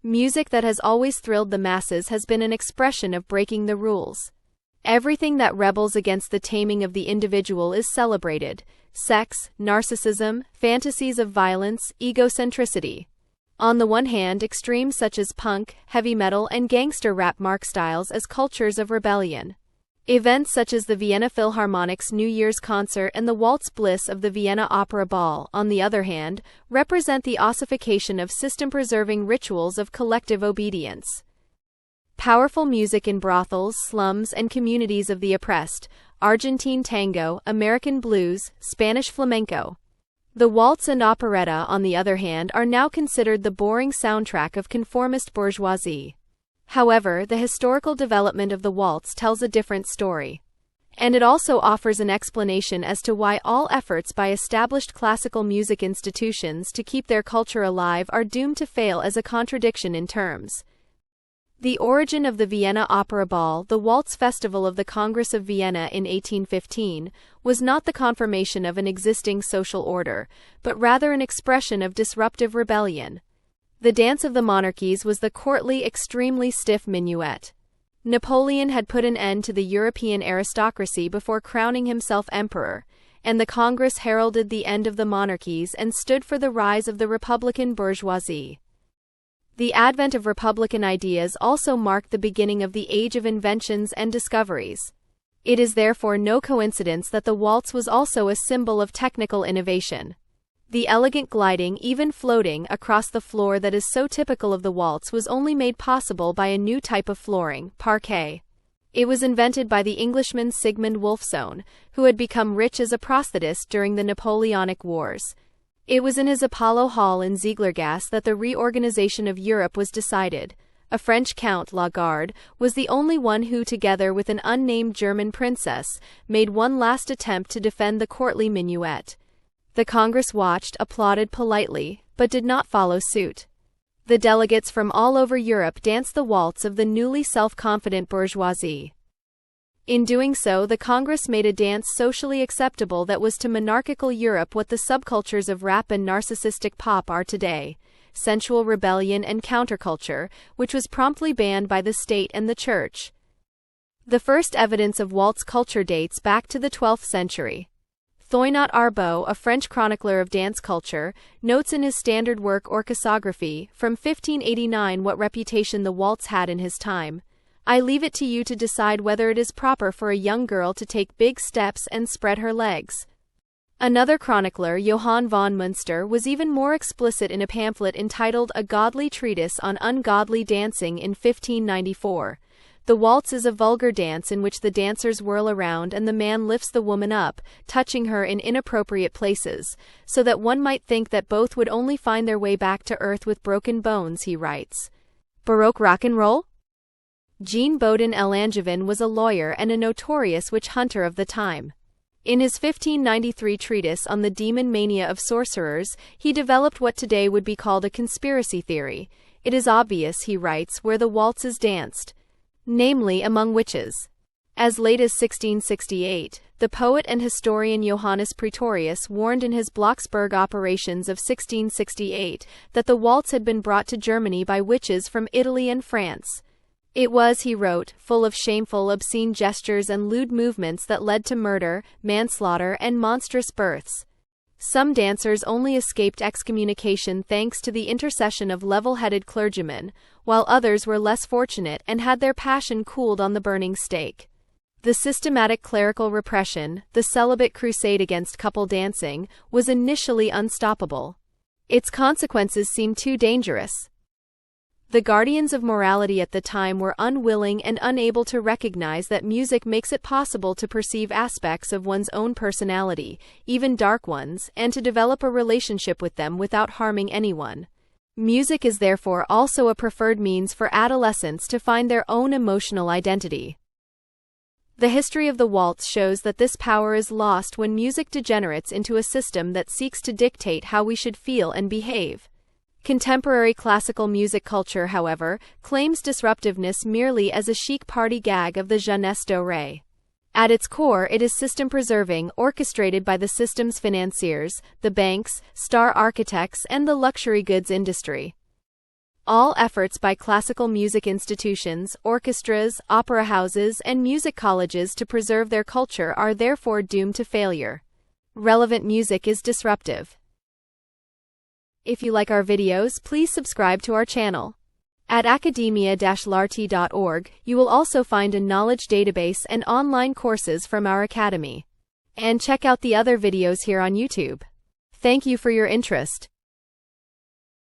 Music that has always thrilled the masses has been an expression of breaking the rules. Everything that rebels against the taming of the individual is celebrated: sex, narcissism, fantasies of violence, egocentricity. On the one hand, extremes such as punk, heavy metal, and gangster rap mark styles as cultures of rebellion. Events such as the Vienna Philharmonic's New Year's concert and the waltz bliss of the Vienna Opera Ball, on the other hand, represent the ossification of system-preserving rituals of collective obedience. Powerful music in brothels, slums, and communities of the oppressed: Argentine tango, American blues, Spanish flamenco. The waltz and operetta, on the other hand, are now considered the boring soundtrack of conformist bourgeoisie. However, the historical development of the waltz tells a different story. And it also offers an explanation as to why all efforts by established classical music institutions to keep their culture alive are doomed to fail as a contradiction in terms. The origin of the Vienna Opera Ball, the waltz festival of the Congress of Vienna in 1815, was not the confirmation of an existing social order, but rather an expression of disruptive rebellion. The dance of the monarchies was the courtly, extremely stiff minuet. Napoleon had put an end to the European aristocracy before crowning himself emperor, and the Congress heralded the end of the monarchies and stood for the rise of the republican bourgeoisie. The advent of republican ideas also marked the beginning of the age of inventions and discoveries. It is therefore no coincidence that the waltz was also a symbol of technical innovation. The elegant gliding, even floating, across the floor that is so typical of the waltz was only made possible by a new type of flooring, parquet. It was invented by the Englishman Sigmund Wolfsohn, who had become rich as a prosthetist during the Napoleonic Wars. It was in his Apollo Hall in Zieglergasse that the reorganization of Europe was decided. A French Count, Lagarde, was the only one who, together with an unnamed German princess, made one last attempt to defend the courtly minuet. The Congress watched, applauded politely, but did not follow suit. The delegates from all over Europe danced the waltz of the newly self-confident bourgeoisie. In doing so, the Congress made a dance socially acceptable that was to monarchical Europe what the subcultures of rap and narcissistic pop are today: sensual rebellion and counterculture, which was promptly banned by the state and the church. The first evidence of waltz culture dates back to the 12th century. Thoinot Arbeau, a French chronicler of dance culture, notes in his standard work Orchesography, from 1589, what reputation the waltz had in his time. I leave it to you to decide whether it is proper for a young girl to take big steps and spread her legs. Another chronicler, Johann von Münster, was even more explicit in a pamphlet entitled A Godly Treatise on Ungodly Dancing in 1594. The waltz is a vulgar dance in which the dancers whirl around and the man lifts the woman up, touching her in inappropriate places, so that one might think that both would only find their way back to earth with broken bones, he writes. Baroque rock and roll? Jean Bodin Langevin was a lawyer and a notorious witch hunter of the time. In his 1593 treatise on the demon mania of sorcerers, he developed what today would be called a conspiracy theory. It is obvious, he writes, where the waltz is danced, namely among witches. As late as 1668, the poet and historian Johannes Praetorius warned in his Blocksberg Operations of 1668 that the waltz had been brought to Germany by witches from Italy and France. It was, he wrote, full of shameful, obscene gestures and lewd movements that led to murder, manslaughter, and monstrous births. Some dancers only escaped excommunication thanks to the intercession of level-headed clergymen, while others were less fortunate and had their passion cooled on the burning stake. The systematic clerical repression, the celibate crusade against couple dancing, was initially unstoppable. Its consequences seemed too dangerous. The guardians of morality at the time were unwilling and unable to recognize that music makes it possible to perceive aspects of one's own personality, even dark ones, and to develop a relationship with them without harming anyone. Music is therefore also a preferred means for adolescents to find their own emotional identity. The history of the waltz shows that this power is lost when music degenerates into a system that seeks to dictate how we should feel and behave. Contemporary classical music culture, however, claims disruptiveness merely as a chic party gag of the jeunesse dorée. At its core, it is system-preserving, orchestrated by the system's financiers, the banks, star architects, and the luxury goods industry. All efforts by classical music institutions, orchestras, opera houses, and music colleges to preserve their culture are therefore doomed to failure. Relevant music is disruptive. If you like our videos, please subscribe to our channel. At academia-larty.org, you will also find a knowledge database and online courses from our academy. And check out the other videos here on YouTube. Thank you for your interest.